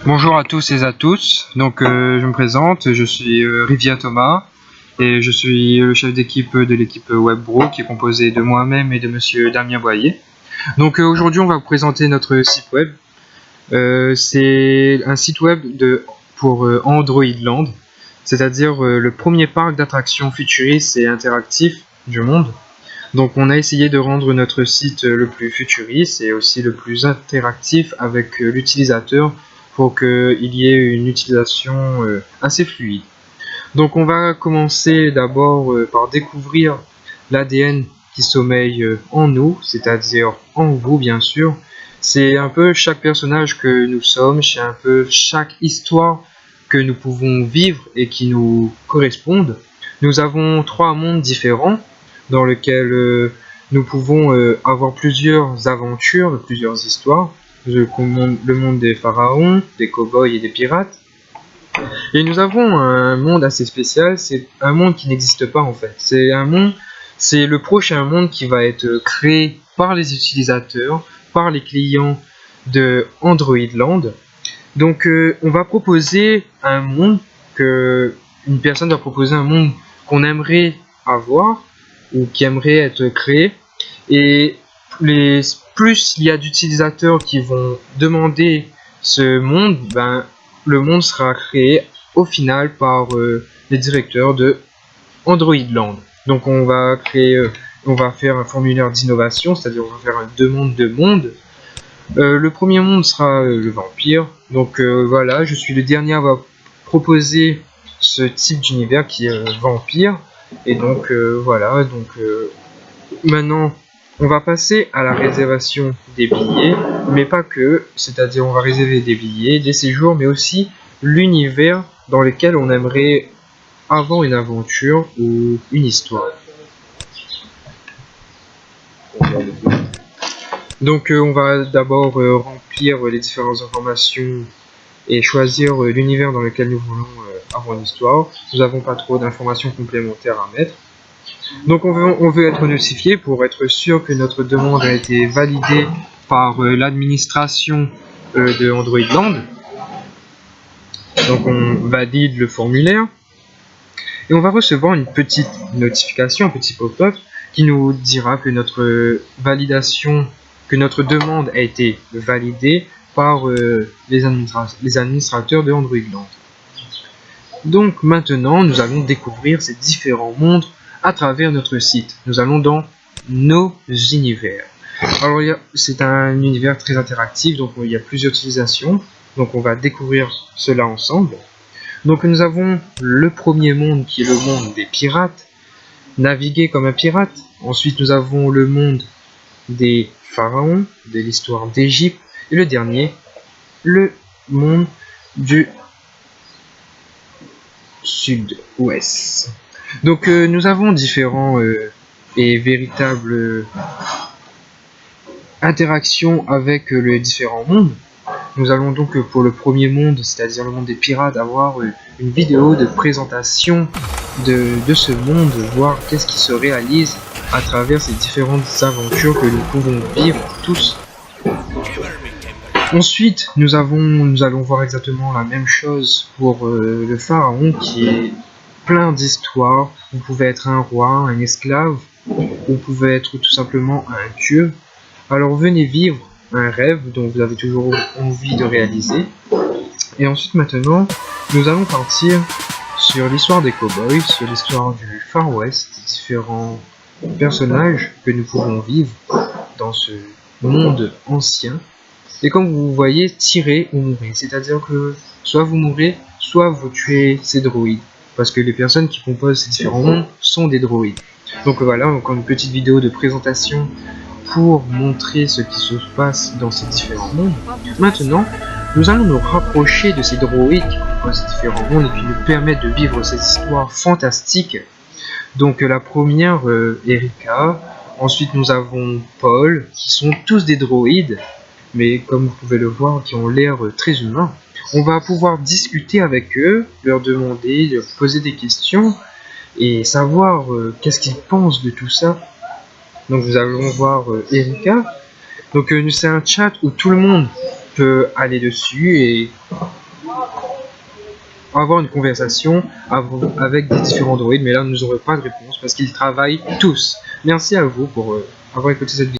Bonjour à tous et à toutes, je me présente, je suis Rivia Thomas et je suis le chef d'équipe de l'équipe WebBro qui est composée de moi-même et de monsieur Damien Boyer. Aujourd'hui on va vous présenter notre site web. C'est un site web pour Android Land, c'est-à-dire le premier parc d'attractions futuristes et interactif du monde. Donc on a essayé de rendre notre site le plus futuriste et aussi le plus interactif avec l'utilisateur pour qu'il y ait une utilisation assez fluide. Donc on va commencer d'abord par découvrir l'ADN qui sommeille en nous, c'est-à-dire en vous bien sûr. C'est un peu chaque personnage que nous sommes, c'est un peu chaque histoire que nous pouvons vivre et qui nous correspondent. Nous avons 3 mondes différents dans lesquels nous pouvons avoir plusieurs aventures, plusieurs histoires. Le monde des pharaons, des cow-boys et des pirates. Et nous avons un monde assez spécial, c'est un monde qui n'existe pas en fait. C'est le prochain monde qui va être créé par les utilisateurs, par les clients de Android Land. On va proposer un monde une personne va proposer un monde qu'on aimerait avoir ou qui aimerait être créé. Et plus il y a d'utilisateurs qui vont demander ce monde, le monde sera créé au final par les directeurs de Android Land. Donc on va faire un formulaire d'innovation, c'est-à-dire on va faire une demande de monde. Le premier monde sera le vampire. Voilà, je suis le dernier à avoir proposé ce type d'univers qui est vampire. Et voilà, maintenant on va passer à la réservation des billets, mais pas que, c'est-à-dire on va réserver des billets, des séjours, mais aussi l'univers dans lequel on aimerait avoir une aventure ou une histoire. On va d'abord remplir les différentes informations et choisir l'univers dans lequel nous voulons avoir une histoire. Nous n'avons pas trop d'informations complémentaires à mettre. Donc on veut être notifié pour être sûr que notre demande a été validée par l'administration de Android Land. Donc on valide le formulaire et on va recevoir une petite notification, un petit pop-up qui nous dira que notre demande a été validée par les administrateurs de Android Land. Donc maintenant nous allons découvrir ces différents mondes à travers notre site. Nous allons dans nos univers. Alors c'est un univers très interactif, donc il y a plusieurs utilisations. Donc on va découvrir cela ensemble. Donc nous avons le premier monde qui est le monde des pirates. Naviguer comme un pirate. Ensuite nous avons le monde des pharaons, de l'histoire d'Égypte. Et le dernier, le monde du sud-ouest. Nous avons différents et véritables interactions avec les différents mondes. Nous allons donc pour le premier monde, c'est-à-dire le monde des pirates, avoir une vidéo de présentation de ce monde, voir qu'est-ce qui se réalise à travers ces différentes aventures que nous pouvons vivre tous. Ensuite, nous allons voir exactement la même chose pour le pharaon qui est plein d'histoires. Vous pouvez être un roi, un esclave, vous pouvez être tout simplement un dieu. Alors venez vivre un rêve dont vous avez toujours envie de réaliser. Et ensuite maintenant, nous allons partir sur l'histoire des cowboys, sur l'histoire du Far West, différents personnages que nous pouvons vivre dans ce monde ancien. Et comme vous voyez, tirer ou mourir, c'est-à-dire que soit vous mourrez, soit vous tuez ces droïdes. Parce que les personnes qui composent ces différents mondes sont des droïdes. Donc voilà, encore une petite vidéo de présentation pour montrer ce qui se passe dans ces différents mondes. Maintenant, nous allons nous rapprocher de ces droïdes qui composent ces différents mondes et qui nous permettent de vivre ces histoires fantastiques. Donc la première, Erika. Ensuite, nous avons Paul, qui sont tous des droïdes, mais comme vous pouvez le voir, qui ont l'air très humains. On va pouvoir discuter avec eux, leur demander, leur poser des questions et savoir qu'est-ce qu'ils pensent de tout ça. Donc nous allons voir Erika. C'est un chat où tout le monde peut aller dessus et avoir une conversation avec des différents droïdes, mais là nous n'aurons pas de réponse parce qu'ils travaillent tous. Merci à vous pour avoir écouté cette vidéo.